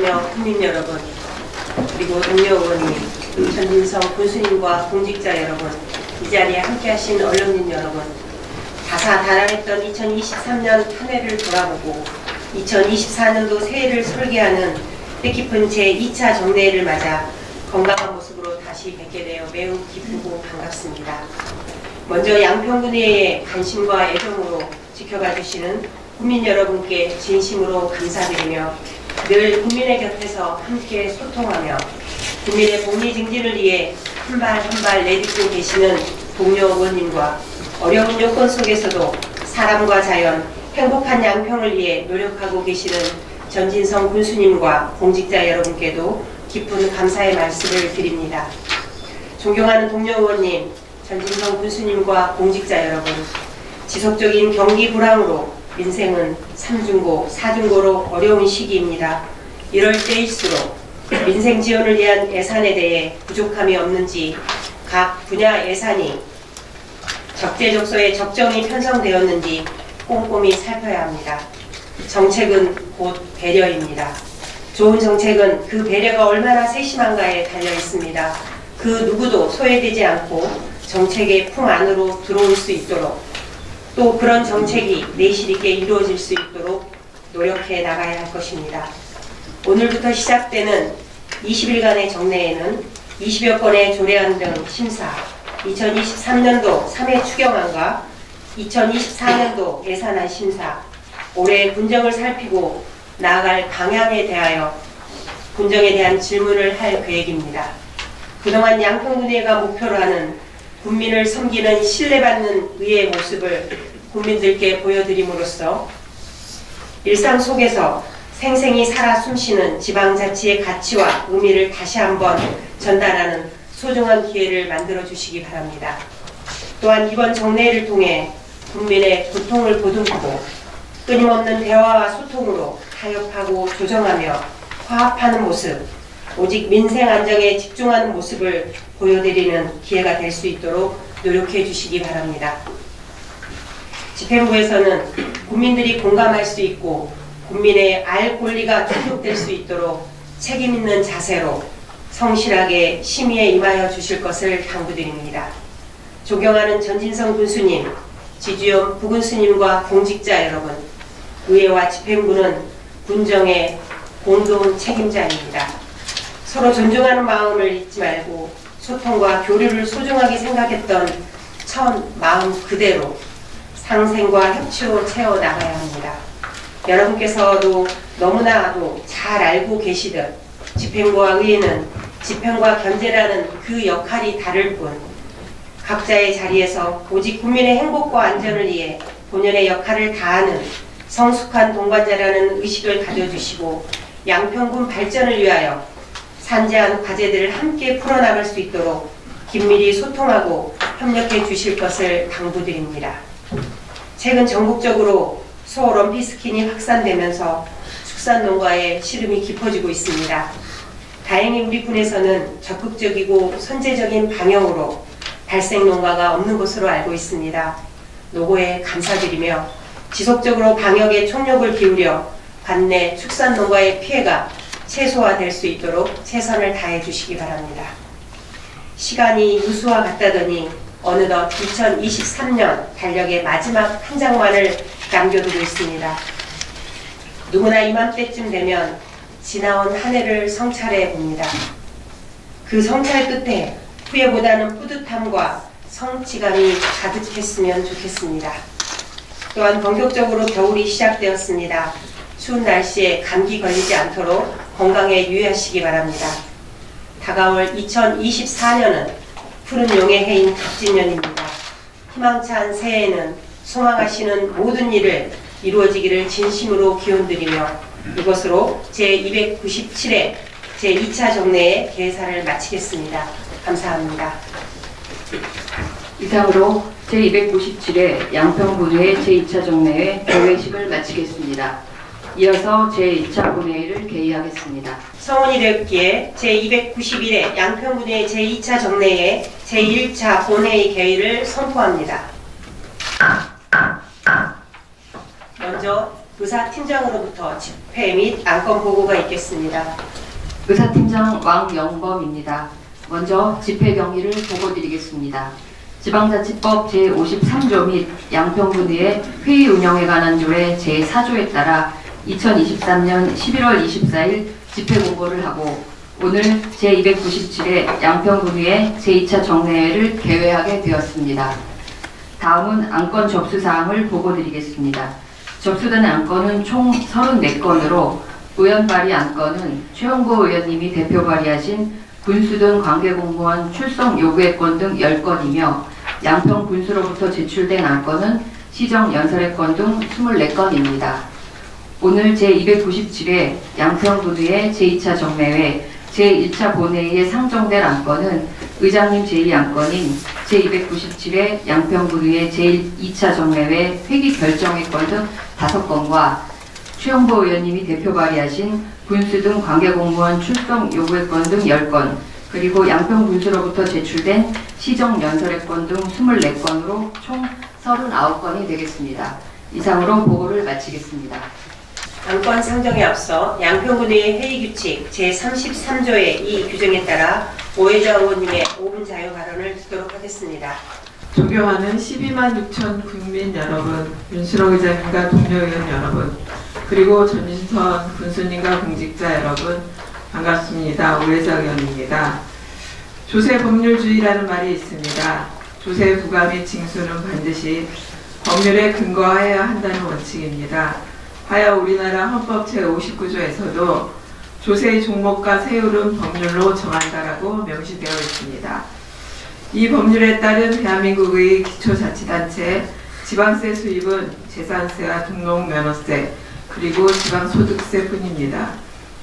참여 국민 여러분, 그리고 동료 의원님, 전진성 군수님과 공직자 여러분, 이 자리에 함께하신 언론인 여러분, 다사다난했던 2023년 한 해를 돌아보고 2024년도 새해를 설계하는 뜻깊은 제2차 정례를 맞아 건강한 모습으로 다시 뵙게 되어 매우 기쁘고 반갑습니다. 먼저 양평군의회의 관심과 애정으로 지켜봐 주시는 국민 여러분께 진심으로 감사드리며 늘 국민의 곁에서 함께 소통하며 국민의 복리 증진을 위해 한 발 한 발 내딛고 계시는 동료 의원님과 어려운 요건 속에서도 사람과 자연, 행복한 양평을 위해 노력하고 계시는 전진성 군수님과 공직자 여러분께도 깊은 감사의 말씀을 드립니다. 존경하는 동료 의원님, 전진성 군수님과 공직자 여러분, 지속적인 경기 불황으로 민생은 3중고, 4중고로 어려운 시기입니다. 이럴 때일수록 민생 지원을 위한 예산에 대해 부족함이 없는지 각 분야 예산이 적재적소에 적정히 편성되었는지 꼼꼼히 살펴야 합니다. 정책은 곧 배려입니다. 좋은 정책은 그 배려가 얼마나 세심한가에 달려 있습니다. 그 누구도 소외되지 않고 정책의 품 안으로 들어올 수 있도록 또 그런 정책이 내실 있게 이루어질 수 있도록 노력해 나가야 할 것입니다. 오늘부터 시작되는 20일간의 정례에는 20여 건의 조례안 등 심사, 2023년도 3회 추경안과 2024년도 예산안 심사, 올해 군정을 살피고 나아갈 방향에 대하여 군정에 대한 질문을 할 계획입니다. 그동안 양평군의회가 목표로 하는 국민을 섬기는 신뢰받는 의회의 모습을 국민들께 보여드림으로써 일상 속에서 생생히 살아 숨쉬는 지방자치의 가치와 의미를 다시 한번 전달하는 소중한 기회를 만들어 주시기 바랍니다. 또한 이번 정례를 통해 국민의 고통을 보듬고 끊임없는 대화와 소통으로 타협하고 조정하며 화합하는 모습, 오직 민생 안정에 집중하는 모습을 보여드리는 기회가 될 수 있도록 노력해 주시기 바랍니다. 집행부에서는 국민들이 공감할 수 있고 국민의 알 권리가 충족될 수 있도록 책임 있는 자세로 성실하게 심의에 임하여 주실 것을 당부드립니다. 존경하는 전진성 군수님, 지주연 부군수님과 공직자 여러분, 의회와 집행부는 군정의 공동 책임자입니다. 서로 존중하는 마음을 잊지 말고 소통과 교류를 소중하게 생각했던 첫 마음 그대로 상생과 협치로 채워나가야 합니다. 여러분께서도 너무나도 잘 알고 계시듯 집행부와 의회는 집행과 견제라는 그 역할이 다를 뿐 각자의 자리에서 오직 국민의 행복과 안전을 위해 본연의 역할을 다하는 성숙한 동반자라는 의식을 가져주시고 양평군 발전을 위하여 산재한 과제들을 함께 풀어나갈 수 있도록 긴밀히 소통하고 협력해 주실 것을 당부드립니다. 최근 전국적으로 소럼피스킨이 확산되면서 축산농가의 시름이 깊어지고 있습니다. 다행히 우리 군에서는 적극적이고 선제적인 방역으로 발생 농가가 없는 것으로 알고 있습니다. 노고에 감사드리며 지속적으로 방역에 총력을 기울여 관내 축산농가의 피해가 최소화될 수 있도록 최선을 다해 주시기 바랍니다. 시간이 유수와 같다더니 어느덧 2023년 달력의 마지막 한 장만을 남겨두고 있습니다. 누구나 이맘때쯤 되면 지나온 한 해를 성찰해 봅니다. 그 성찰 끝에 후회보다는 뿌듯함과 성취감이 가득했으면 좋겠습니다. 또한 본격적으로 겨울이 시작되었습니다. 추운 날씨에 감기 걸리지 않도록 건강에 유의하시기 바랍니다. 다가올 2024년은 푸른 용의 해인 갑진년입니다. 희망찬 새해에는 소망하시는 모든 일을 이루어지기를 진심으로 기원드리며 이것으로 제297회 제2차 정례의 개사를 마치겠습니다. 감사합니다. 이상으로 제297회 양평군의회 제2차 정례의 개회식을 마치겠습니다. 이어서 제2차 본회의를 개의하겠습니다. 성운이 되었기에 제291회 양평군의회 제2차 정례의 제1차 본회의 개의를 선포합니다. 먼저 의사팀장으로부터 집회 및 안건 보고가 있겠습니다. 의사팀장 왕영범입니다. 먼저 집회 경위를 보고드리겠습니다. 지방자치법 제53조 및 양평군의회 회의 운영에 관한 조의 제4조에 따라 2023년 11월 24일 집회 공고를 하고 오늘 제297회 양평군의회 제2차 정례회를 개회하게 되었습니다. 다음은 안건 접수 사항을 보고드리겠습니다. 접수된 안건은 총 34건으로 의원 발의 안건은 최홍보 의원님이 대표 발의하신 군수 등 관계공무원 출석 요구의 건 등 10건이며 양평 군수로부터 제출된 안건은 시정 연설의 건 등 24건입니다. 오늘 제297회 양평군의회 제2차 정례회 제1차 본회의에 상정될 안건은 의장님 제2안건인 제297회 양평군의회 제2차 정례회 회기 결정의 건 등 5건과 최홍보 의원님이 대표 발의하신 군수 등 관계공무원 출석 요구의 건 등 10건, 그리고 양평 군수로부터 제출된 시정 연설의 건 등 24건으로 총 39건이 되겠습니다. 이상으로 보고를 마치겠습니다. 안건 상정에 앞서 양평군의회 회의규칙 제33조의 이 규정에 따라 오혜자 의원님의 5분 자유 발언을 듣도록 하겠습니다. 존경하는 12만 6천 국민 여러분, 윤수록 의장님과 동료 의원 여러분, 그리고 전진선 군수님과 공직자 여러분, 반갑습니다. 오혜자 의원입니다. 조세 법률주의라는 말이 있습니다. 조세 부과 및 징수는 반드시 법률에 근거하여야 한다는 원칙입니다. 하여 우리나라 헌법 제59조에서도 조세의 종목과 세율은 법률로 정한다라고 명시되어 있습니다. 이 법률에 따른 대한민국의 기초자치단체 지방세 수입은 재산세와 등록면허세 그리고 지방소득세뿐입니다.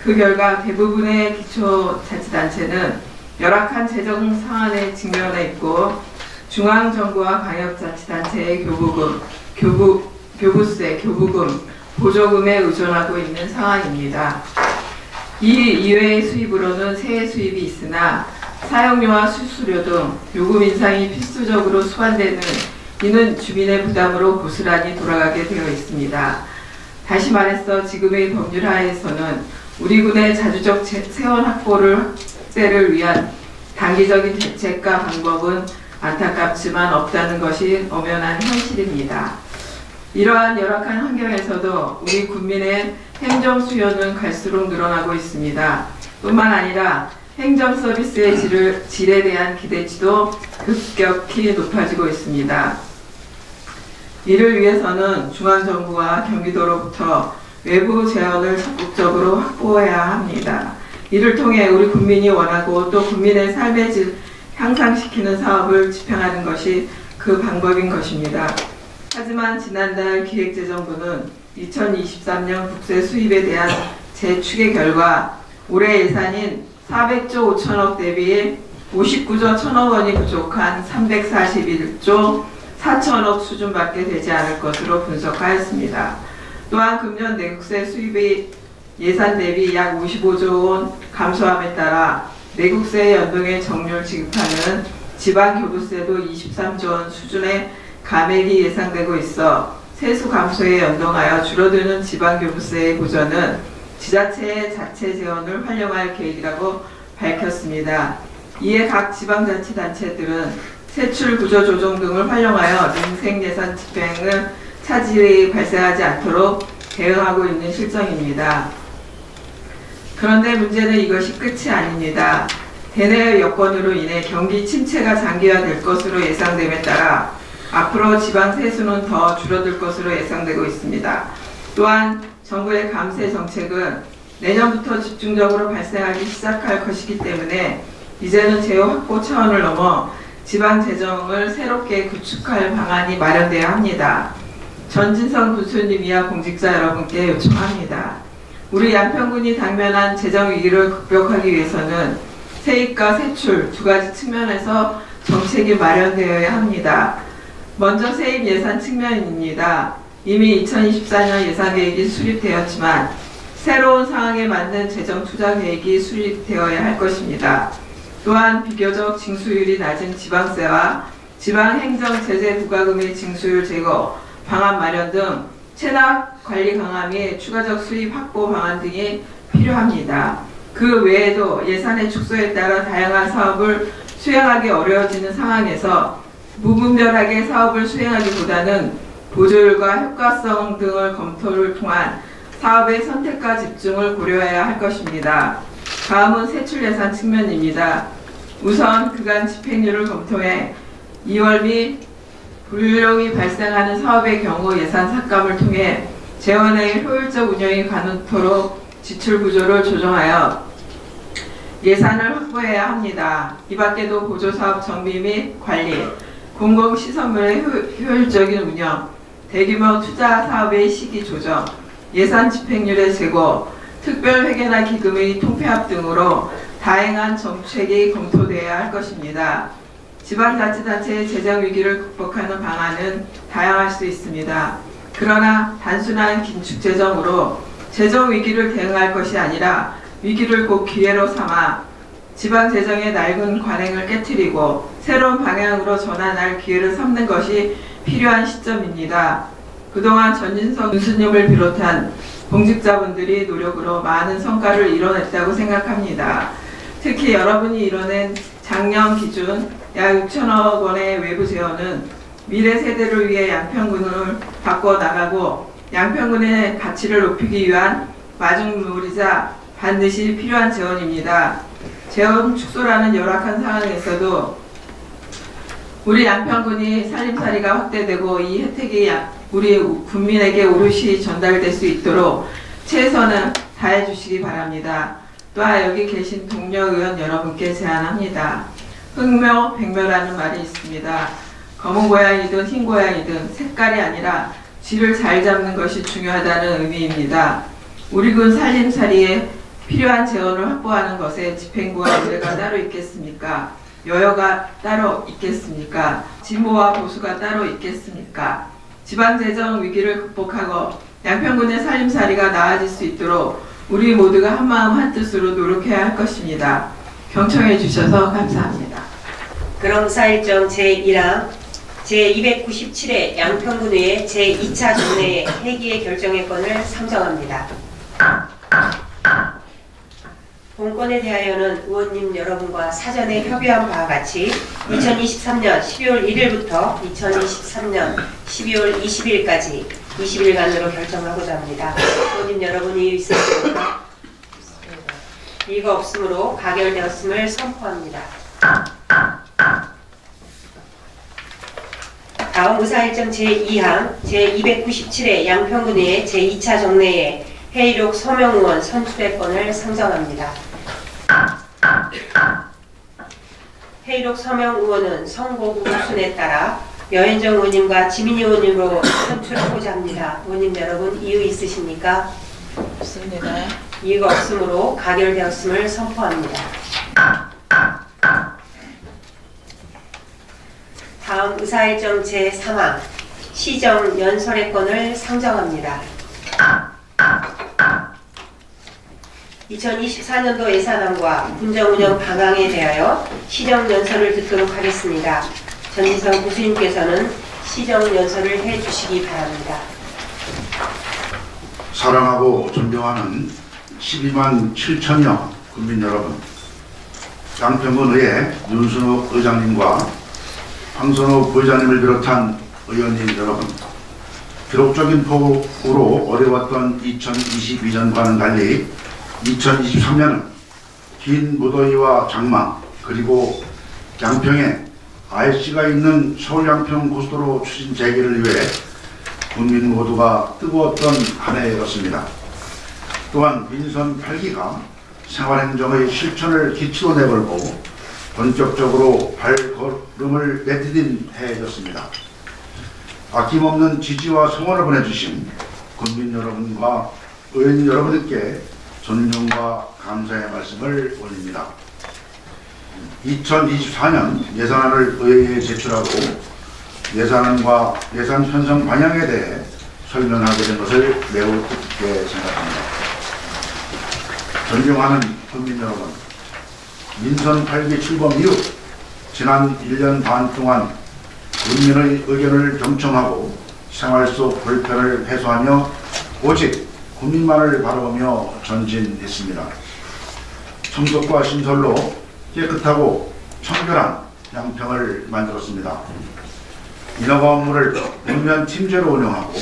그 결과 대부분의 기초자치단체는 열악한 재정 상한에 직면해 있고 중앙정부와 광역자치단체의 교부세, 교부금, 보조금에 의존하고 있는 상황입니다. 이 이외의 수입으로는 세액 수입이 있으나 사용료와 수수료 등 요금 인상이 필수적으로 수반되는 이는 주민의 부담으로 고스란히 돌아가게 되어 있습니다. 다시 말해서 지금의 법률 하에서는 우리 군의 자주적 세원 확대를 위한 단기적인 대책과 방법은 안타깝지만 없다는 것이 엄연한 현실입니다. 이러한 열악한 환경에서도 우리 국민의 행정 수요는 갈수록 늘어나고 있습니다. 뿐만 아니라 행정 서비스의 질에 대한 기대치도 급격히 높아지고 있습니다. 이를 위해서는 중앙정부와 경기도로부터 외부 재원을 적극적으로 확보해야 합니다. 이를 통해 우리 국민이 원하고 또 국민의 삶의 질 향상시키는 사업을 집행하는 것이 그 방법인 것입니다. 하지만 지난달 기획재정부는 2023년 국세 수입에 대한 재추계 결과 올해 예산인 400조 5천억 대비 59조 1천억 원이 부족한 341조 4천억 수준밖에 되지 않을 것으로 분석하였습니다. 또한 금년 내국세 수입이 예산 대비 약 55조 원 감소함에 따라 내국세 연동의 정률 지급하는 지방교부세도 23조 원 수준의 감액이 예상되고 있어 세수 감소에 연동하여 줄어드는 지방교부세의 보전은 지자체의 자체 재원을 활용할 계획이라고 밝혔습니다. 이에 각 지방자치단체들은 세출 구조 조정 등을 활용하여 민생예산 집행을 차질이 발생하지 않도록 대응하고 있는 실정입니다. 그런데 문제는 이것이 끝이 아닙니다. 대내의 여건으로 인해 경기 침체가 장기화될 것으로 예상됨에 따라 앞으로 지방 세수는 더 줄어들 것으로 예상되고 있습니다. 또한 정부의 감세 정책은 내년부터 집중적으로 발생하기 시작할 것이기 때문에 이제는 재원 확보 차원을 넘어 지방 재정을 새롭게 구축할 방안이 마련돼야 합니다. 전진성 군수님 이하 공직자 여러분께 요청합니다. 우리 양평군이 당면한 재정 위기를 극복하기 위해서는 세입과 세출 두 가지 측면에서 정책이 마련되어야 합니다. 먼저 세입 예산 측면입니다. 이미 2024년 예산 계획이 수립되었지만 새로운 상황에 맞는 재정 투자 계획이 수립되어야 할 것입니다. 또한 비교적 징수율이 낮은 지방세와 지방행정 제재 부과금의 징수율 제거, 방안 마련 등 체납 관리 강화 및 추가적 수입 확보 방안 등이 필요합니다. 그 외에도 예산의 축소에 따라 다양한 사업을 수행하기 어려워지는 상황에서 무분별하게 사업을 수행하기보다는 보조율과 효과성 등을 검토를 통한 사업의 선택과 집중을 고려해야 할 것입니다. 다음은 세출 예산 측면입니다. 우선 그간 집행률을 검토해 2월 및 불용이 발생하는 사업의 경우 예산 삭감을 통해 재원의 효율적 운영이 가능토록 지출 구조를 조정하여 예산을 확보해야 합니다. 이 밖에도 보조사업 정비 및 관리, 공공시설물의 효율적인 운영, 대규모 투자 사업의 시기 조정, 예산 집행률의 제고, 특별회계나 기금의 통폐합 등으로 다양한 정책이 검토되어야 할 것입니다. 지방자치단체의 재정위기를 극복하는 방안은 다양할 수 있습니다. 그러나 단순한 긴축재정으로 재정위기를 대응할 것이 아니라 위기를 꼭 기회로 삼아 지방재정의 낡은 관행을 깨트리고 새로운 방향으로 전환할 기회를 삼는 것이 필요한 시점입니다. 그동안 전진석 교수님을 비롯한 공직자분들이 노력으로 많은 성과를 이뤄냈다고 생각합니다. 특히 여러분이 이뤄낸 작년 기준 약 6천억 원의 외부 재원은 미래 세대를 위해 양평군을 바꿔나가고 양평군의 가치를 높이기 위한 마중물이자 반드시 필요한 재원입니다. 재원 축소라는 열악한 상황에서도 우리 양평군이 살림살이가 확대되고 이 혜택이 우리 국민에게 오롯이 전달될 수 있도록 최선을 다해 주시기 바랍니다. 또한 여기 계신 동료 의원 여러분께 제안합니다. 흑묘, 백묘라는 말이 있습니다. 검은 고양이든 흰 고양이든 색깔이 아니라 쥐를 잘 잡는 것이 중요하다는 의미입니다. 우리 군 살림살이에 필요한 재원을 확보하는 것에 집행부와 의회가 따로 있겠습니까? 여여가 따로 있겠습니까? 진보와 보수가 따로 있겠습니까? 지방재정 위기를 극복하고 양평군의 살림살이가 나아질 수 있도록 우리 모두가 한마음 한뜻으로 노력해야 할 것입니다. 경청해 주셔서 감사합니다. 그럼 사일정 제1항 제297회 양평군의회 제2차 전회의 회기의 결정의 건을 상정합니다. 본건에 대하여는 의원님 여러분과 사전에 협의한 바와 같이 2023년 12월 1일부터 2023년 12월 20일까지 20일간으로 결정하고자 합니다. 의원님 여러분이 이유 있으십니까? 이의가 없으므로 가결되었음을 선포합니다. 다음 의사일정 제2항 제297회 양평군의회 제2차 정례에 회의록 서명의원 선출의 건을 상정합니다. 회의록 서명의원은 선거구 순에 따라 여현정 의원님과 지민희 의원님으로 선출하고자 합니다. 의원님 여러분 이유 있으십니까? 없습니다. 이유가 없으므로 가결되었음을 선포합니다. 다음 의사일정 제3항 시정 연설의 건을 상정합니다. 2024년도 예산안과 군정운영 방향에 대하여 시정연설을 듣도록 하겠습니다. 전진성 교수님께서는 시정연설을 해주시기 바랍니다. 사랑하고 존경하는 12만 7천여 국민 여러분, 양평군의회 윤순욱 의장님과 황선호 부의장님을 비롯한 의원님 여러분, 기록적인 폭우로 어려웠던 2022년과는 달리 2023년은 긴 무더위와 장마 그리고 양평에 IC가 있는 서울 양평 고속도로 추진 재개를 위해 국민 모두가 뜨거웠던 한 해였습니다. 또한 민선 8기가 생활행정의 실천을 기치로 내걸고 본격적으로 발걸음을 내디딘 해였습니다. 아낌없는 지지와 성원을 보내주신 국민 여러분과 의원 여러분들께 존경과 감사의 말씀을 올립니다. 2024년 예산안을 의회에 제출하고 예산안과 예산 편성 방향에 대해 설명하게 된 것을 매우 뜻깊게 생각합니다. 존경하는 국민 여러분, 민선 8기 출범 이후 지난 1년 반 동안 국민의 의견을 경청하고 생활 속 불편을 해소하며 오직 국민만을 바라보며 전진했습니다. 청석과 신설로 깨끗하고 청결한 양평을 만들었습니다. 인허가 업무를 백면 팀제로 운영하고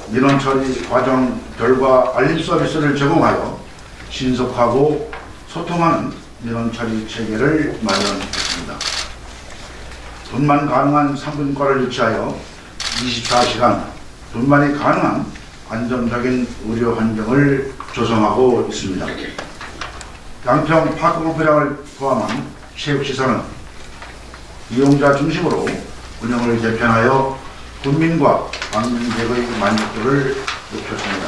민원 처리 과정 결과 알림 서비스를 제공하여 신속하고 소통하는 민원 처리 체계를 마련했습니다. 분만 가능한 산부인과를 유치하여 24시간 분만이 가능한 안정적인 의료 환경을 조성하고 있습니다. 양평 파크골프장을 포함한 체육시설은 이용자 중심으로 운영을 개편하여 국민과 방문객의 만족도를 높였습니다.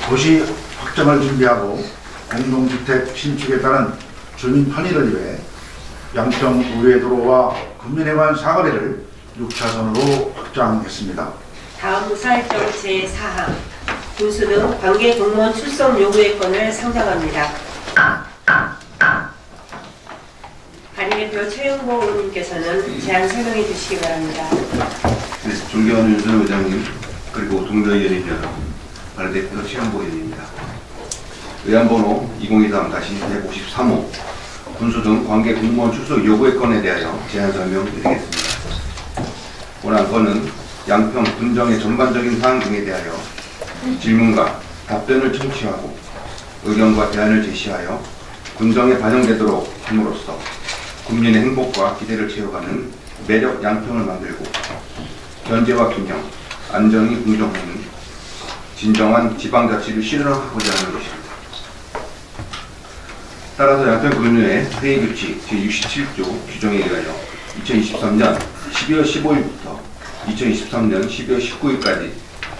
도시 확장을 준비하고 공동주택 신축에 따른 주민 편의를 위해 양평 우회도로와 국민회관 사거리를 6차선으로 확장했습니다. 다음 의사일정 제4항 군수 등 관계 공무원 출석 요구의 건을 상정합니다. 발의대표 최영보 의원님께서는 제안 설명해 주시기 바랍니다. 네, 존경하는 윤선호 의장님 그리고 동료 의원님 여러분, 발의대표 최영보 의원입니다. 의안번호 2023-153호 군수 등 관계 공무원 출석 요구의 건에 대하여 제안 설명드리겠습니다. 원안 건은 양평 군정의 전반적인 사항 등에 대하여 질문과 답변을 청취하고 의견과 대안을 제시하여 군정에 반영되도록 함으로써 국민의 행복과 기대를 채워가는 매력 양평을 만들고 견제와 균형, 안정이 공정하는 진정한 지방자치를 실현하고자 하는 것입니다. 따라서 양평군의 회의규칙 제67조 규정에 의하여 2023년 12월 15일부터 2023년 12월 19일까지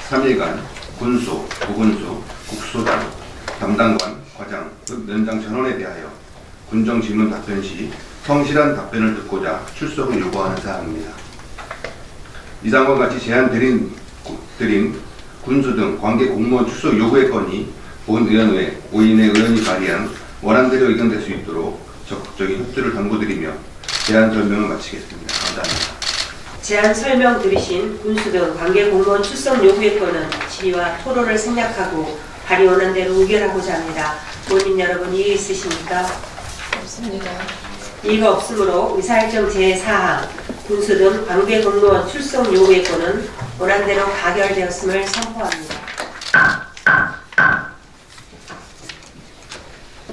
3일간 군수, 부군수, 국수단, 담당관, 과장, 즉 면장 전원에 대하여 군정 질문 답변 시 성실한 답변을 듣고자 출석을 요구하는 사항입니다. 이상과 같이 제안 드린 군수 등 관계 공무원 출석 요구의 건이 본 의원회 5인의 의원이 발의한 원안대로 의견될 수 있도록 적극적인 협조를 당부드리며 제안 설명을 마치겠습니다. 감사합니다. 제안 설명 들으신 군수 등 관계 공무원 출석 요구의 건은 질의와 토론을 생략하고 발의 원안대로 의결하고자 합니다. 의원님 여러분 이의 있으십니까? 없습니다. 이의가 없으므로 의사일정 제4항 군수 등 관계 공무원 출석 요구의 건은 원안대로 가결되었음을 선포합니다.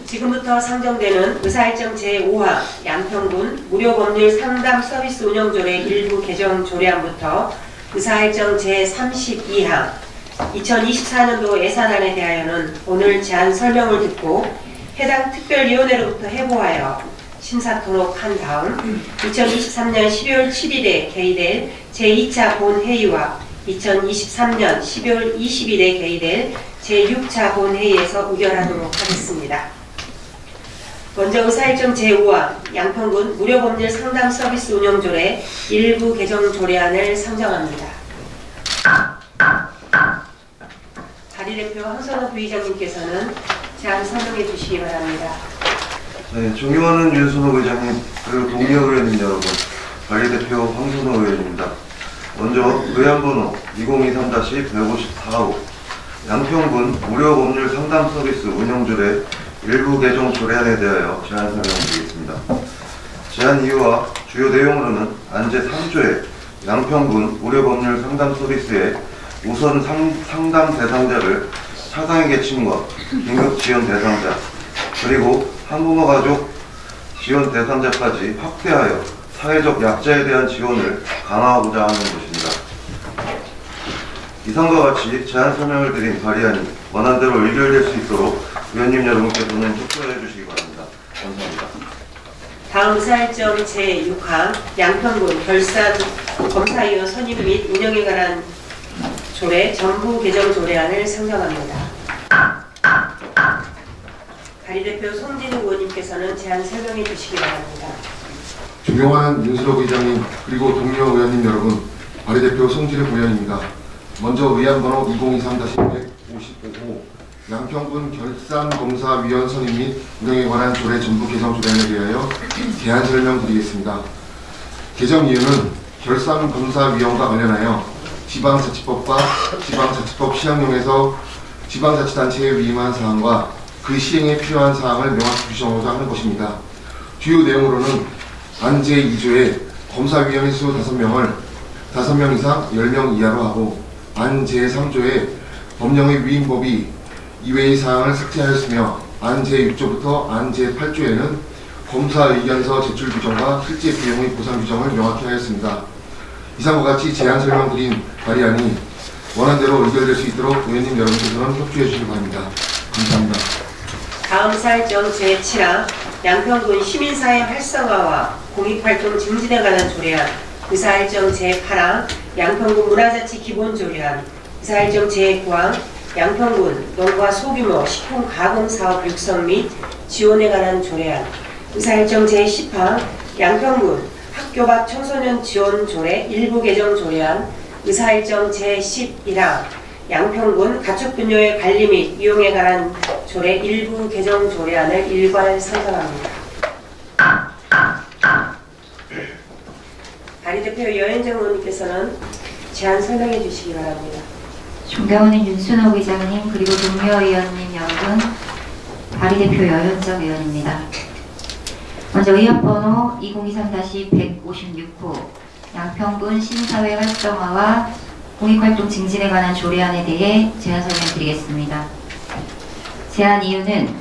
지금부터 상정되는 의사일정 제5항 양평군 무료법률 상담 서비스 운영조례 일부 개정 조례안부터 의사일정 제32항 2024년도 예산안에 대하여는 오늘 제안 설명을 듣고 해당 특별위원회로부터 해부하여 심사토록 한 다음 2023년 12월 7일에 개의될 제2차 본회의와 2023년 12월 20일에 개의될 제6차 본회의에서 의결하도록 하겠습니다. 먼저 의사일정 제5항 양평군 무료법률 상담 서비스 운영조례 일부 개정 조례안을 상정합니다. 발의대표 황선호 부의장님께서는 제안 설명해 주시기 바랍니다. 네, 존경하는 윤선호 의장님 그리고 동료 의원님 여러분, 발의대표 황선호 의원입니다. 먼저 의안번호 2023-154호 양평군 무료법률 상담 서비스 운영조례 일부 개정 조례안에 대하여 제안 설명드리겠습니다. 제안 이유와 주요 내용으로는 안제 3조에 양평군 무료법률 상담 서비스의 우선 상담 대상자를 차상위 계층과 긴급 지원 대상자 그리고 한부모 가족 지원 대상자까지 확대하여 사회적 약자에 대한 지원을 강화하고자 하는 것입니다. 이상과 같이 제안 설명을 드린 발의안이 원안대로 의결될 수 있도록 의원님 여러분께서는 협조해 주시기 바랍니다. 감사합니다. 다음 의사일정 제6항 양평군 결산 검사위원 선임 및 운영에 관한 조례 전부 개정 조례안을 상정합니다. 발의대표 송진욱 의원님께서는 제안 설명해 주시기 바랍니다. 존경하는 윤수록 의장님 그리고 동료 의원님 여러분, 발의대표 송진욱 의원입니다. 먼저 의안번호 2023-155호 양평군 결산검사위원 선임 및 운영에 관한 조례 전부 개정 조례안에 대하여 제안 설명드리겠습니다. 개정 이유는 결산검사위원과 관련하여 지방자치법과 지방자치법 시행령에서 지방자치단체에 위임한 사항과 그 시행에 필요한 사항을 명확히 규정하고자 하는 것입니다. 주요 내용으로는 안 제2조에 검사위원회 수 5명 이상 10명 이하로 하고 안 제3조에 법령의 위임법이 이외의 사항을 삭제하였으며 안 제6조부터 안 제8조에는 검사 의견서 제출 규정과 실제 비용의 보상 규정을 명확히 하였습니다. 이상과 같이 제안 설명드린 발의안이 원안대로 의결될 수 있도록 의원님 여러분께서는 협조해 주시기 바랍니다. 감사합니다. 다음 사일정 제7항 양평군 시민사회 활성화와 공익활동 증진에 관한 조례안, 의사일정 제8항 양평군 문화자치 기본조례안, 의사일정 제9항 양평군 농가 소규모 식품 가공사업 육성 및 지원에 관한 조례안, 의사일정 제10항 양평군 학교 밖 청소년 지원 조례 일부 개정 조례안, 의사일정 제11항 양평군 가축분뇨의 관리 및 이용에 관한 조례 일부 개정 조례안을 일괄 선정합니다. 발의대표 여현정 의원님께서는 제안 설명해 주시기 바랍니다. 존경하는 윤순옥 의장님 그리고 동료 의원님 여러분, 발의대표 여현정 의원입니다. 먼저 의안번호 2023-156호 양평군 시민사회 활성화와 공익활동 증진에 관한 조례안에 대해 제안 설명드리겠습니다. 제안 이유는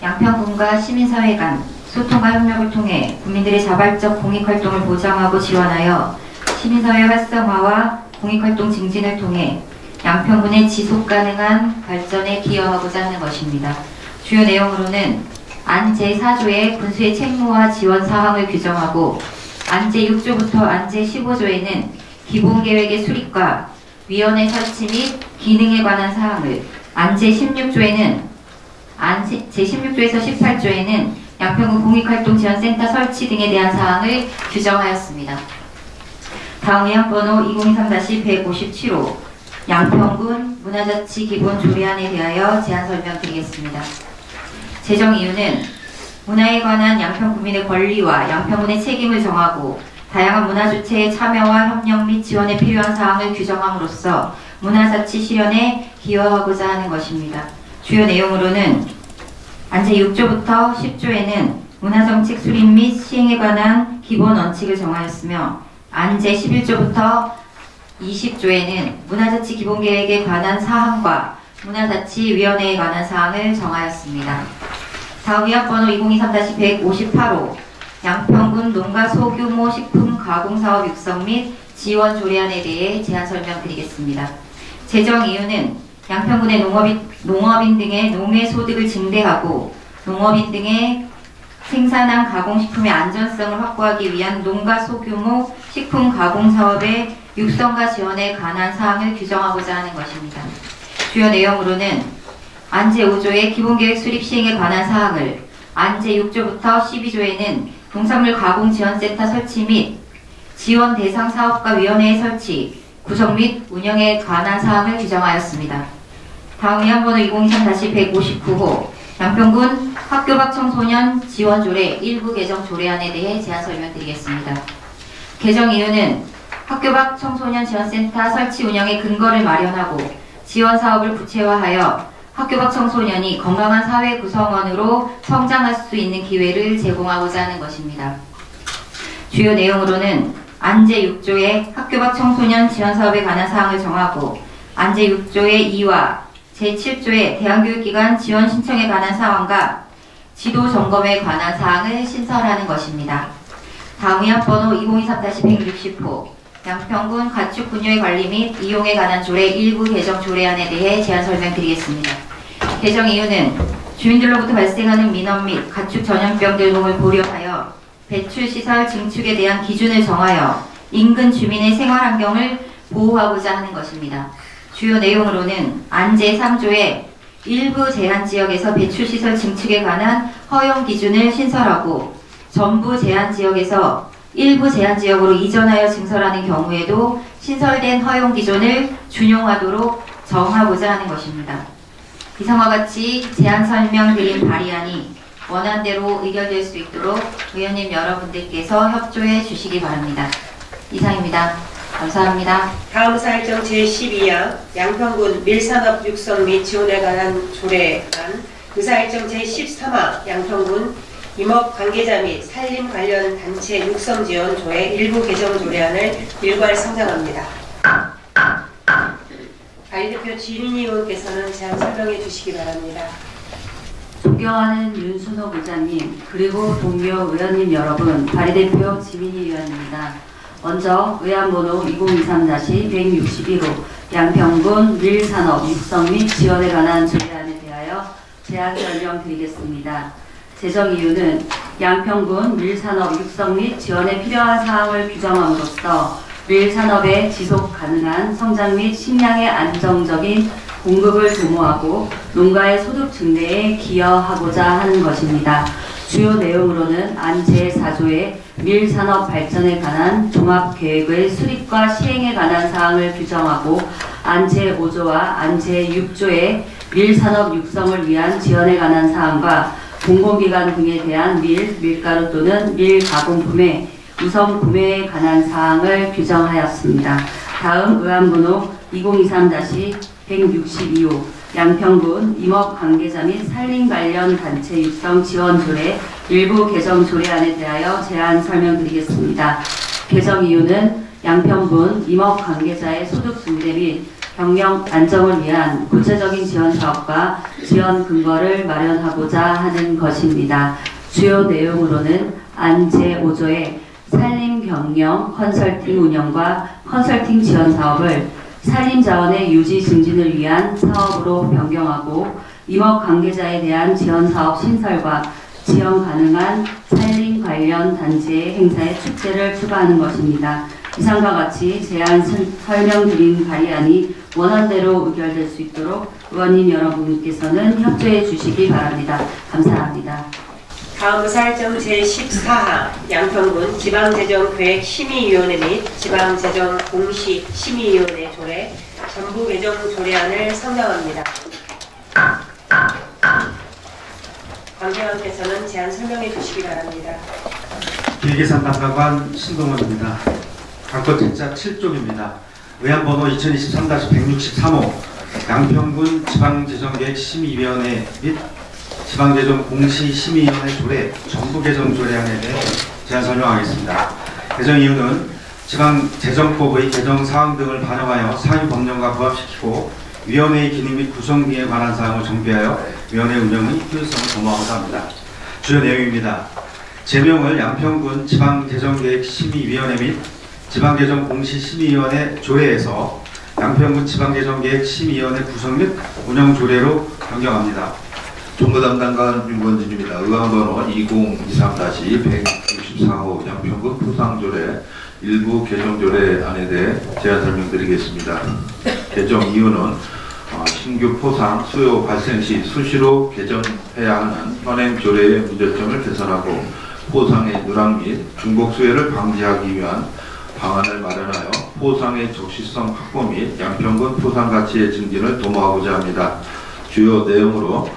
양평군과 시민사회 간 소통과 협력을 통해 국민들의 자발적 공익활동을 보장하고 지원하여 시민사회 활성화와 공익활동 증진을 통해 양평군의 지속가능한 발전에 기여하고자 하는 것입니다. 주요 내용으로는 안 제4조의 군수의 책무와 지원 사항을 규정하고 안 제6조부터 안 제15조에는 기본계획의 수립과 위원회 설치 및 기능에 관한 사항을, 안 제16조에서 18조에는 양평군 공익활동지원센터 설치 등에 대한 사항을 규정하였습니다. 다음 의안번호 2023-157호 양평군 문화자치 기본조례안에 대하여 제안 설명드리겠습니다. 제정 이유는 문화에 관한 양평군민의 권리와 양평군의 책임을 정하고 다양한 문화주체의 참여와 협력 및 지원에 필요한 사항을 규정함으로써 문화자치 실현에 기여하고자 하는 것입니다. 주요 내용으로는 안 제6조부터 10조에는 문화정책 수립 및 시행에 관한 기본 원칙을 정하였으며 안 제11조부터 20조에는 문화자치 기본계획에 관한 사항과 문화자치위원회에 관한 사항을 정하였습니다. 다음 의안번호 2023-158호 양평군 농가 소규모 식품 가공사업 육성 및 지원 조례안에 대해 제안 설명드리겠습니다. 제정 이유는 양평군의 농업인 등의 농해 소득을 증대하고 농업인 등의 생산한 가공식품의 안전성을 확보하기 위한 농가 소규모 식품 가공사업의 육성과 지원에 관한 사항을 규정하고자 하는 것입니다. 주요 내용으로는 안 제5조의 기본계획 수립 시행에 관한 사항을, 안 제6조부터 12조에는 농산물 가공지원센터 설치 및 지원 대상 사업과 위원회의 설치, 구성 및 운영에 관한 사항을 규정하였습니다. 다음 의안번호 2023-159호 양평군 학교 밖 청소년 지원조례 일부 개정 조례안에 대해 제안 설명드리겠습니다. 개정 이유는 학교 밖 청소년 지원센터 설치 운영의 근거를 마련하고 지원 사업을 구체화하여 학교 밖 청소년이 건강한 사회 구성원으로 성장할 수 있는 기회를 제공하고자 하는 것입니다. 주요 내용으로는 안 제6조의 학교 밖 청소년 지원 사업에 관한 사항을 정하고 안 제6조의 2와 제7조의 대안교육기관 지원 신청에 관한 사항과 지도 점검에 관한 사항을 신설하는 것입니다. 다음 의안번호 2023-160호 양평군 가축분뇨의 관리 및 이용에 관한 조례 일부 개정 조례안에 대해 제안 설명드리겠습니다. 개정 이유는 주민들로부터 발생하는 민원 및 가축 전염병들 등을 고려하여 배출시설 증축에 대한 기준을 정하여 인근 주민의 생활환경을 보호하고자 하는 것입니다. 주요 내용으로는 안 제3조의 일부 제한지역에서 배출시설 증축에 관한 허용 기준을 신설하고 전부 제한지역에서 일부 제한지역으로 이전하여 증설하는 경우에도 신설된 허용 기준을 준용하도록 정하고자 하는 것입니다. 이상과 같이 제안 설명드린 발의안이 원안대로 의결될 수 있도록 의원님 여러분들께서 협조해 주시기 바랍니다. 이상입니다. 감사합니다. 다음 사일정 제12양 양평군 밀산업 육성 및 지원에 관한 조례안 의사일정 제13항 양평군 임업 관계자 및 산림 관련 단체 육성 지원 조례 일부 개정 조례안을 일괄 상정합니다. 발의대표 지민희 의원께서는 제안 설명해 주시기 바랍니다. 존경하는 윤순호 의장님 그리고 동료 의원님 여러분, 발의대표 지민희 의원입니다. 먼저 의안번호 2023-161호 양평군 밀산업 육성 및 지원에 관한 조례안에 대하여 제안 설명드리겠습니다. 제정 이유는 양평군 밀산업 육성 및 지원에 필요한 사항을 규정함으로써 밀산업의 지속 가능한 성장 및 식량의 안정적인 공급을 도모하고 농가의 소득 증대에 기여하고자 하는 것입니다. 주요 내용으로는 안 제4조의 밀산업 발전에 관한 종합계획의 수립과 시행에 관한 사항을 규정하고 안 제5조와 안 제6조의 밀산업 육성을 위한 지원에 관한 사항과 공공기관 등에 대한 밀가루 또는 밀가공품의 우선 구매에 관한 사항을 규정하였습니다. 다음 의안번호 2023-162호 양평군 임업 관계자 및 산림 관련 단체 육성 지원 조례 일부 개정 조례안에 대하여 제안 설명드리겠습니다. 개정 이유는 양평군 임업 관계자의 소득 증대 및 경영 안정을 위한 구체적인 지원 사업과 지원 근거를 마련하고자 하는 것입니다. 주요 내용으로는 안 제5조의 산림 경영 컨설팅 운영과 컨설팅 지원 사업을 산림자원의 유지 증진을 위한 사업으로 변경하고 임업 관계자에 대한 지원사업 신설과 지원 가능한 산림 관련 단체의 행사에 축제를 추가하는 것입니다. 이상과 같이 제안 설명드린 발의안이 원안대로 의결될 수 있도록 의원님 여러분께서는 협조해 주시기 바랍니다. 감사합니다. 다음 의사일정 제14항 양평군 지방재정계획심의위원회 및 지방재정공시심의위원회 조례 전부 개정 조례안을 상정합니다. 관계원께서는 제안 설명해 주시기 바랍니다. 기획예산 담당관 신동원입니다. 관건 책자 7쪽입니다. 의안번호 2023-163호 양평군 지방재정계획심의위원회 및 지방재정공시심의위원회 조례 전부 개정 조례안에 대해 제안 설명하겠습니다. 개정 이유는 지방재정법의 개정 사항 등을 반영하여 상위 법령과 부합시키고 위원회의 기능 및 구성비에 관한 사항을 정비하여 위원회 운영의 효율성을 도모하고자 합니다. 주요 내용입니다. 제명을 양평군 지방재정계획심의위원회 및 지방재정공시심의위원회 조례에서 양평군 지방재정계획심의위원회 구성 및 운영 조례로 변경합니다. 정부 담당관 윤건진입니다. 의안번호 2023-164호 양평군 포상조례 일부 개정조례안에 대해 제안 설명드리겠습니다. 개정 이유는 신규 포상 수요 발생 시 수시로 개정해야 하는 현행 조례의 문제점을 개선하고 포상의 누락 및 중복 수혜를 방지하기 위한 방안을 마련하여 포상의 적시성 확보 및 양평군 포상 가치의 증진을 도모하고자 합니다. 주요 내용으로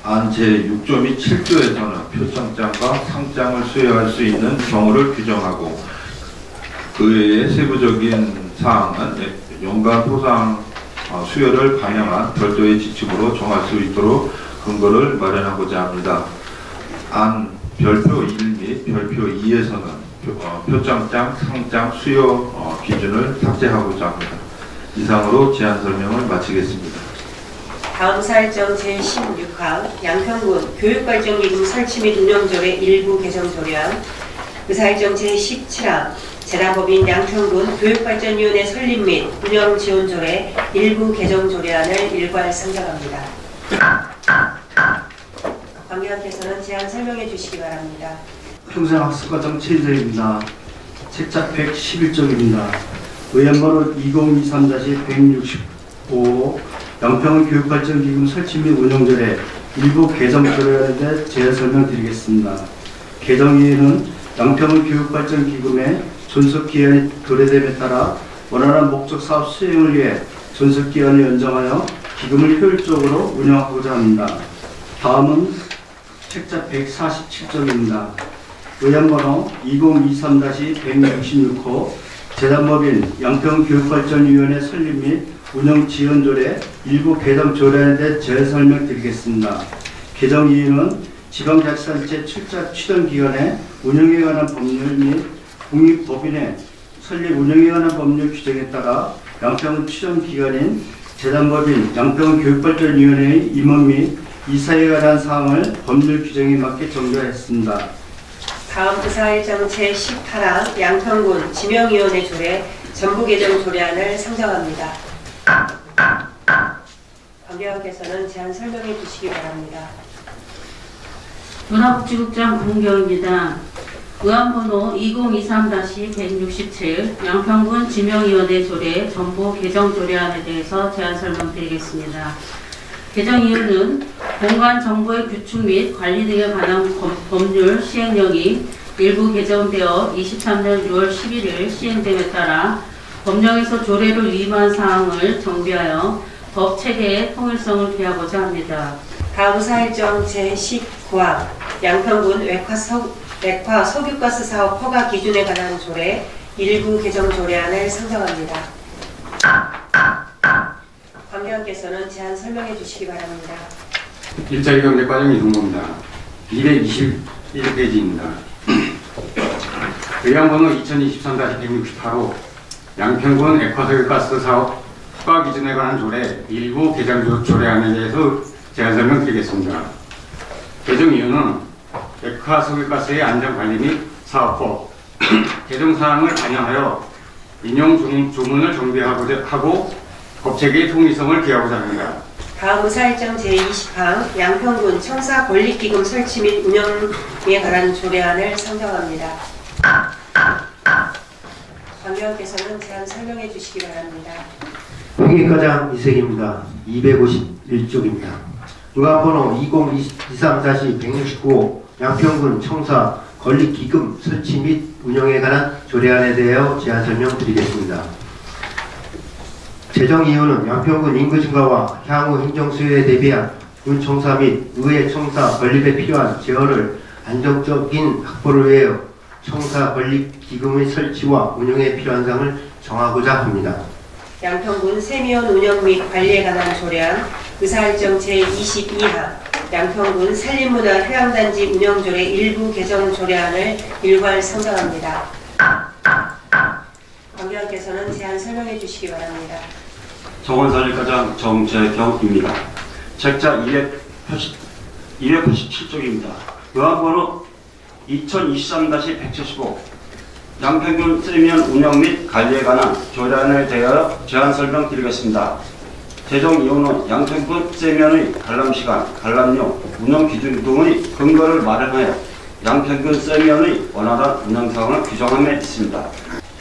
안 제6조 및 7조에서는 표창장과 상장을 수여할 수 있는 경우를 규정하고 그 외에 세부적인 사항은 연간 포상 수요를 반영한 별도의 지침으로 정할 수 있도록 근거를 마련하고자 합니다. 안 별표 1 및 별표 2에서는 표창장, 상장, 수요 기준을 삭제하고자 합니다. 이상으로 제안 설명을 마치겠습니다. 다음 사일정 제16항 양평군 교육발전기금 설치 및 운영조례 일부 개정 조례안 의사일정 제17항 재단법인 양평군 교육발전위원회 설립 및 운영지원조례 일부 개정 조례안을 일괄 상정합니다. 관계원께서는 제안 설명해 주시기 바랍니다. 평생학습과정 최재입니다. 책자 111쪽입니다. 의안번호 2023-165 양평군 교육발전기금 설치 및 운영조례 일부 개정 조례안에 대해 제안 설명드리겠습니다. 개정 이유는 양평군 교육발전기금의 존속기한이 도래됨에 따라 원활한 목적 사업 수행을 위해 존속기한을 연장하여 기금을 효율적으로 운영하고자 합니다. 다음은 책자 147쪽입니다. 의안번호 2023-166호 재단법인 양평교육발전위원회 설립 및 운영 지원조례 일부 개정 조례에 대해 재설명드리겠습니다. 개정 이유는 지방자치단체 출자 취득기관의 운영에 관한 법률 및 국립법인의 설립 운영에 관한 법률 규정에 따라 양평군 취득기관인 재단법인 양평교육발전위원회의 임원 및 이사에 관한 사항을 법률 규정에 맞게 정비하였습니다. 다음 의사일정 제18항 양평군 지명위원회 조례 전부 개정 조례안을 상정합니다. 관계자께서는 제안 설명해 주시기 바랍니다. 문화복지국장 문경입니다. 의안번호 2023-167 양평군 지명위원회 조례 전부 개정 조례안에 대해서 제안 설명드리겠습니다. 개정 이유는 공간 정보의 구축 및 관리 등에 관한 법률 시행령이 일부 개정되어 23년 6월 11일 시행됨에 따라 법령에서 조례를 위반한 사항을 정비하여 법 체계의 통일성을 기하고자 합니다. 다음 사일정 제19항 양평군 외과 석유가스 사업 허가 기준에 관한 조례 일부 개정 조례안을 상정합니다. 관계자께서는 제안 설명해 주시기 바랍니다. 일자리 경제과정 이동모입니다. 221페이지입니다. 의안번호 2023-168호 양평군 액화석유가스 사업 허가 기준에 관한 조례 일부 개정 조례안에 대해서 제안 설명드리겠습니다. 개정 이유는 액화석유가스의 안전관리 및 사업법 개정 사항을 반영하여 인용 조문을 정비하고 법체계의 통일성을 기하고자 합니다. 다음 의사일정 제20항 양평군 청사 권리기금 설치 및 운영에 관한 조례안을 상정합니다. 관계자께서는 제안 설명해 주시기 바랍니다. 회계과장 이색입니다. 251쪽입니다. 의안번호 2023-169 양평군 청사 권리기금 설치 및 운영에 관한 조례안에 대하여 제안 설명드리겠습니다. 제정 이유는 양평군 인구 증가와 향후 행정 수요에 대비한 군 청사 및 의회 청사 건립에 필요한 재원을 안정적인 확보를 위하여 청사 건립 기금의 설치와 운영에 필요한 사항을 정하고자 합니다. 양평군 세미원 운영 및 관리에 관한 조례안 의사일정 제22항 양평군 산림문화 휴양단지 운영조례 일부 개정 조례안을 일괄 상정합니다. 관계자께서는 제안 설명해 주시기 바랍니다. 정원산일과장 정재경입니다. 책자 287쪽입니다. 의안번호 2023-175 양평군 세미원 운영 및 관리에 관한 조례안에 대하여 제안 설명드리겠습니다. 제정 이유는 양평군 세미원의 관람시간, 관람료, 운영 기준 등의 근거를 마련하여 양평군 세미원의 원활한 운영사항을 규정함에 있습니다.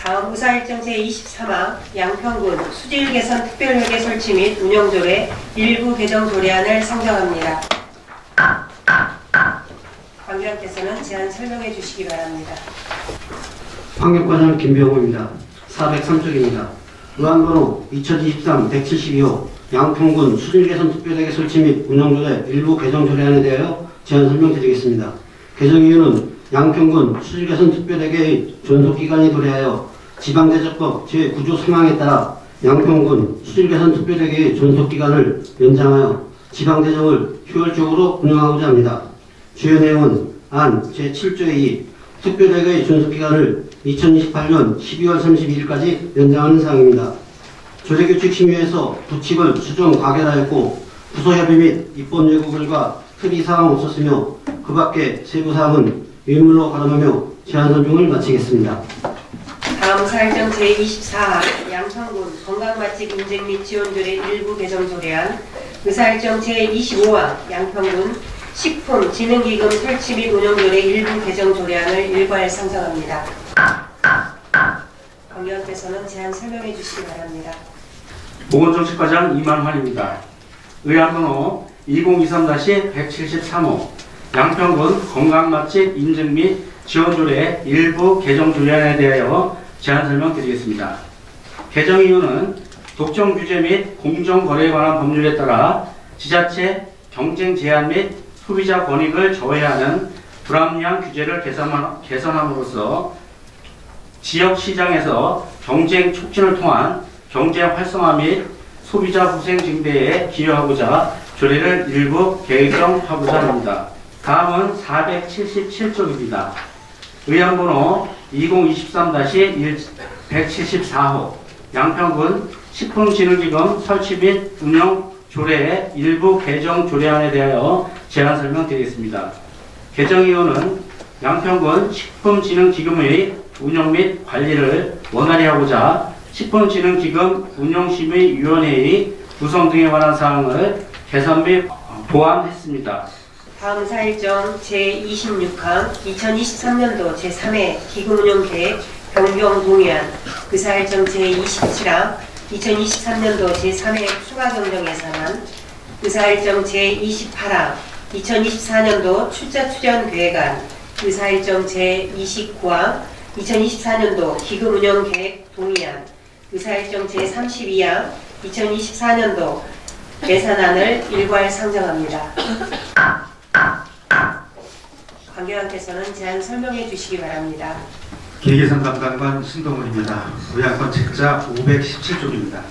다음 의사일정 제23항 양평군 수질개선 특별회계 설치 및 운영조례 일부 개정 조례안을 상정합니다. 관계자께서는 제안 설명해 주시기 바랍니다. 환경과장 김병호입니다. 403쪽입니다. 의안번호 2023-172호 양평군 수질개선 특별회계 설치 및 운영조례 일부 개정 조례안에 대하여 제안 설명드리겠습니다. 개정 이유는 양평군 수질개선 특별회계의 존속기간이 도래하여 지방대적법 제9조 3항에 따라 양평군 수질개선 특별회계의 존속기간을 연장하여 지방대정을 효율적으로 운영하고자 합니다. 주요 내용은 안 제7조의 2 특별회계의 존속기간을 2028년 12월 31일까지 연장하는 사항입니다. 조례규칙심의에서 부칙을 수정 가결하였고 부서협의 및 입법 예고글과 특이사항 없었으며 그 밖에 세부사항은 유인물로 가름하며 제안 설명을 마치겠습니다. 다음 사일정 제24항 양평군 건강맛집 인증 및 지원조례 일부 개정 조례안 의사일정 제25항 양평군 식품진흥기금 설치 및 운영조례 일부 개정 조례안을 일괄 상정합니다. 관계자께서는 제안 설명해 주시기 바랍니다. 보건정책과장 이만환입니다. 의안번호 2023-173호 양평군 건강맛집 인증 및 지원조례 일부 개정 조례안에 대하여 제안 설명드리겠습니다. 개정 이유는 독점 규제 및 공정거래에 관한 법률에 따라 지자체 경쟁 제한 및 소비자 권익을 저해하는 불합리한 규제를 개선함으로써 지역 시장에서 경쟁 촉진을 통한 경제 활성화 및 소비자 후생 증대에 기여하고자 조례를 일부 개정하고자 합니다. 다음은 477쪽입니다. 의안번호 2023-174호 양평군 식품진흥기금 설치 및 운영 조례의 일부 개정 조례안에 대하여 제안 설명드리겠습니다. 개정이유는 양평군 식품진흥기금의 운영 및 관리를 원활히 하고자 식품진흥기금 운영심의위원회의 구성 등에 관한 사항을 개선 및 보완했습니다. 다음 사일정 제26항 2023년도 제3회 기금운영계획 변경 동의안, 그 사일정 제27항 2023년도 제3회 추가경정 예산안, 그 사일정 제28항 2024년도 출자출연계획안, 그 사일정 제29항 2024년도 기금운영계획 동의안, 그 사일정 제32항 2024년도 예산안을 일괄 상정합니다. 관계관께서는 제안 설명해 주시기 바랍니다. 기획예산 담당관 신동훈입니다. 의안건 책자 517쪽입니다.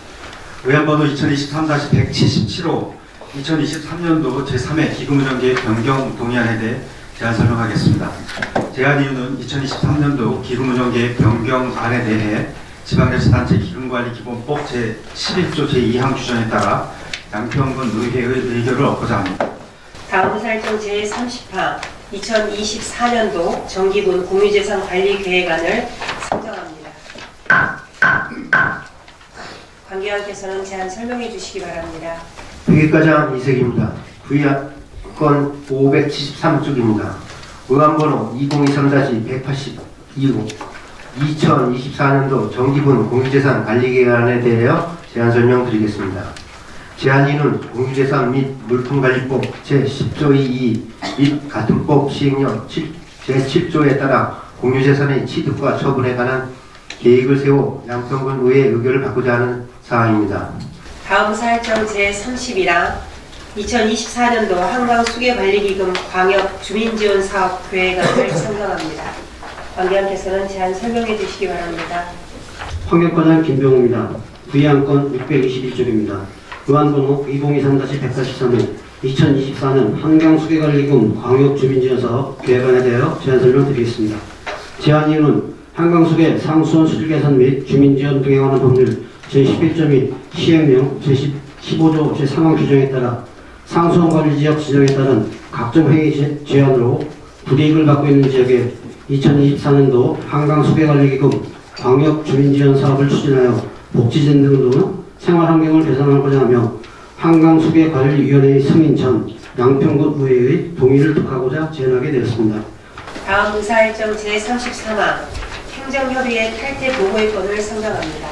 의안번호 2023-177호 2023년도 제3회 기금운영계획 변경 동의안에 대해 제안 설명하겠습니다. 제안 이유는 2023년도 기금운영계획 변경안에 대해 지방자치단체 기금관리기본법 제11조 제2항 규정에 따라 양평군 의회의 의결을 얻고자 합니다. 다음 사일정 제30항 2024년도 정기분 공유재산 관리 계획안을 상정합니다. 관계관께서는 제안 설명해 주시기 바랍니다. 회계과장 이색입니다. 부의안건 573쪽입니다. 의안번호 2023-182호 2024년도 정기분 공유재산 관리계획안에 대하여 제안 설명드리겠습니다. 제안인은 공유재산 및 물품관리법 제10조 2 및 같은 법 시행령 제7조에 따라 공유재산의 취득과 처분에 관한 계획을 세워 양평군 의회 의결을 받고자 하는 사항입니다. 다음 사일정 제31항 2024년도 한강수계관리기금 광역 주민지원사업 계획안을 상정합니다. 관계관께서는 제안 설명해 주시기 바랍니다. 환경과장 김병호입니다. 부의안건 621쪽입니다. 의안번호 2023-183호 2024년 한강수계관리금 광역주민지원사업 계획안에 대하여 제안 설명드리겠습니다. 제안 이유는 한강수계 상수원 수질 개선 및 주민지원 등에 관한 법률 제11조 및 시행령 제15조 제3항 규정에 따라 상수원 관리지역 지정에 따른 각종 회의 제안으로 불이익을 받고 있는 지역에 2024년도 한강수계관리기금 광역주민지원사업을 추진하여 복지진 등으로 생활환경을 개선하고자 하며 한강수계관리위원회의 승인 전 양평군 의회의 동의를 독하고자 제안하게 되었습니다. 다음 의사일정 제33항 행정협의회 탈퇴 보고의 건을 상정합니다.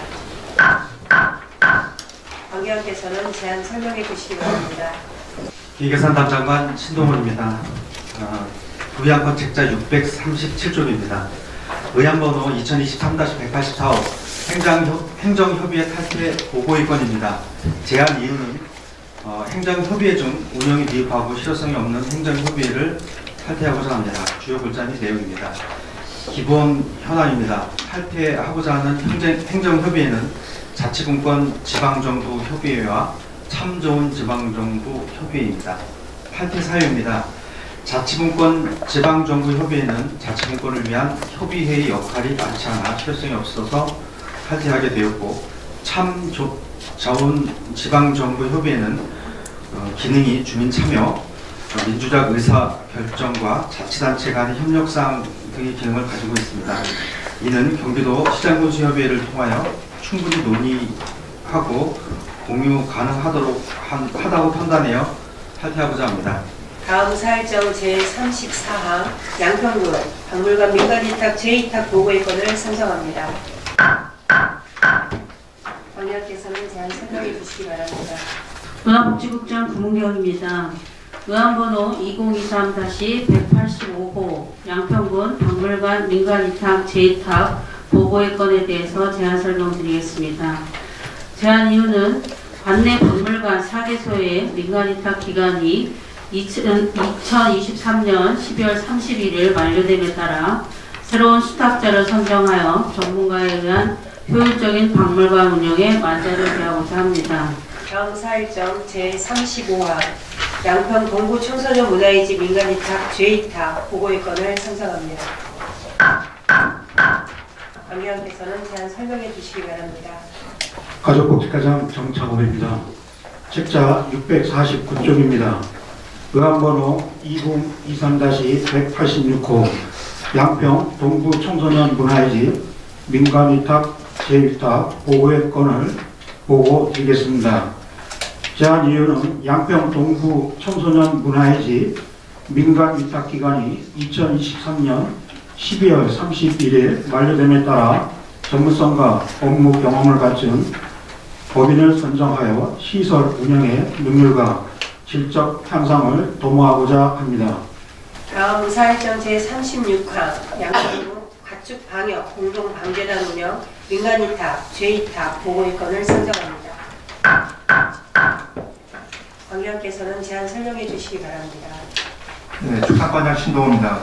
관계관께서는 제안 설명해 주시기 바랍니다. 기획예산 담당관 신동훈입니다. 부의안건 책자 637쪽입니다. 의안번호 2023-184호 행정협의회 탈퇴 보고의 건입니다. 제안 이유는 행정협의회 중 운영이 미흡하고 실효성이 없는 행정협의회를 탈퇴하고자 합니다. 주요 골자 및 내용입니다. 기본 현안입니다. 탈퇴하고자 하는 행정협의회는 자치분권 지방정부 협의회와 참 좋은 지방정부 협의회입니다. 탈퇴 사유입니다. 자치분권 지방정부 협의회는 자치분권을 위한 협의회의 역할이 많지 않아 실효성이 없어서 탈퇴하게 되었고, 참 좋은 지방정부 협의회는 기능이 주민 참여, 민주적 의사 결정과 자치단체 간의 협력상 등의 기능을 가지고 있습니다. 이는 경기도 시장군수협의회를 통하여 충분히 논의하고 공유 가능하다고 판단하여 탈퇴하고자 합니다. 다음 사일정 제34항 양평군 박물관 민간위탁 제2탁 보고의 건을 상정합니다. 관계관께서는 제안 설명해 주시기 바랍니다. 문화복지국장 구문경입니다. 의안번호 2023-185호 양평군 박물관 민간위탁 제2탁 보고의 건에 대해서 제안 설명드리겠습니다. 제안 이유는 관내 박물관 4개소의 민간위탁 기간이 2023년 12월 31일 만료됨에 따라 새로운 수탁자를 선정하여 전문가에 의한 효율적인 박물관 운영에 만세를 기하고자 합니다. 다음 사일정 제35화 양평 동부 청소년 문화의지 민간위탁 제2타 보고의 건을 선정합니다. 관계원께서는 제안 설명해 주시기 바랍니다. 가족복지과장 정창호입니다. 책자 649쪽입니다. 의안번호 2023-186호 양평 동부 청소년 문화의지 민간위탁 제1타 보고의 건을 보고 드리겠습니다. 제안 이유는 양평 동부 청소년 문화의지 민간위탁기간이 2023년 12월 31일 만료됨에 따라 전문성과 업무 경험을 갖춘 법인을 선정하여 시설 운영의 능률과 질적 향상을 도모하고자 합니다. 다음 사일정 제36화 양평 가축 방역 공동방재단 운영 민간위탁 제2타 보고의 건을 선정합니다. 관계원께서는 제안 설명해 주시기 바랍니다. 네, 축산과장 신동호입니다.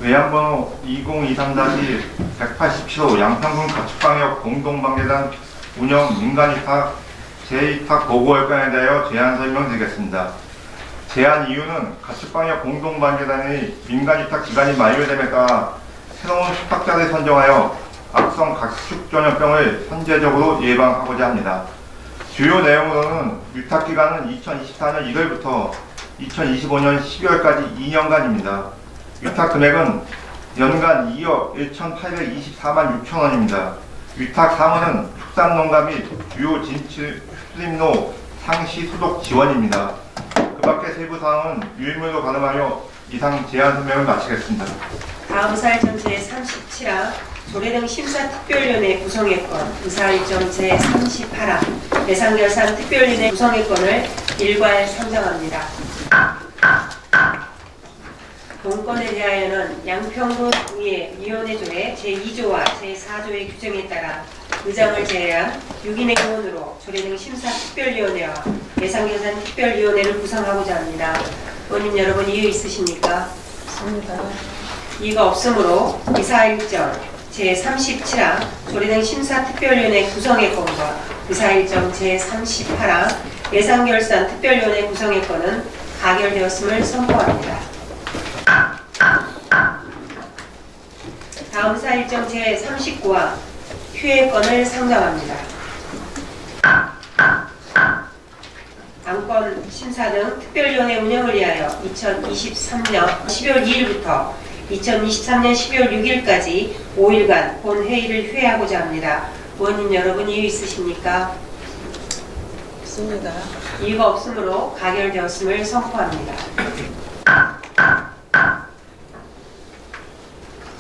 외양번호 2023-187호 양평군 가축방역 공동방재단 운영 민간위탁 제2타 보고의 건에 대하여 제안 설명드리겠습니다. 제안 이유는 가축방역 공동방재단의 민간위탁 기간이 만료됨에 따라 새로운 수탁자를 선정하여 악성 가축 전염병을 선제적으로 예방하고자 합니다. 주요 내용으로는 위탁기간은 2024년 1월부터 2025년 12월까지 2년간입니다. 위탁 금액은 연간 2억 1,824만 6천 원입니다. 위탁 사무는 축산농가 및 주요 진출 수림로 상시 소독 지원입니다. 그 밖의 세부 사항은 유일무이로 가능하여 이상 제안 설명을 마치겠습니다. 다음 사일정 제37화 조례등 심사특별위원회 구성의 건 의사일정 제38화 예산결산 특별위원회 구성의 건을 일괄 선정합니다. 본건에 대하여는 양평군의회 위원회조례 제2조와 제4조의 규정에 따라 의장을 제외한 6인의 의원으로 조례등 심사특별위원회와 예산결산 특별위원회를 구성하고자 합니다. 의원님 여러분 이유 있으십니까? 없습니다. 이가 없으므로 의사일정 제37화 조례등 심사특별위원회 구성의 건과 의사일정 제38화 예산결산 특별위원회 구성의 건은 가결되었음을 선포합니다. 다음 사일정 제39화 휴의 건을 상정합니다. 안건 심사 등 특별위원회 운영을 위하여 2023년 12월 2일부터 2023년 12월 6일까지 5일간 본회의를 휴회하고자 합니다. 의원님 여러분 이유 있으십니까? 없습니다. 이유가 없으므로 가결되었음을 선포합니다.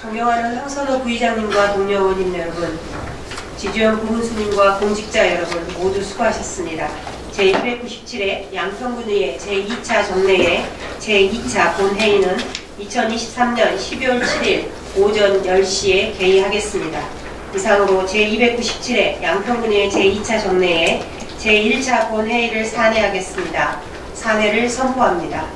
존경하는 황선호 부의장님과 동료 의원님 여러분, 지주연 부문수님과 공직자 여러분 모두 수고하셨습니다. 제297회 양평군의회 제2차 정례회 제2차 본회의는 2023년 12월 7일 오전 10시에 개의하겠습니다. 이상으로 제297회 양평군의회 제2차 정례회 제1차 본회의를 산회하겠습니다. 산회를 선포합니다.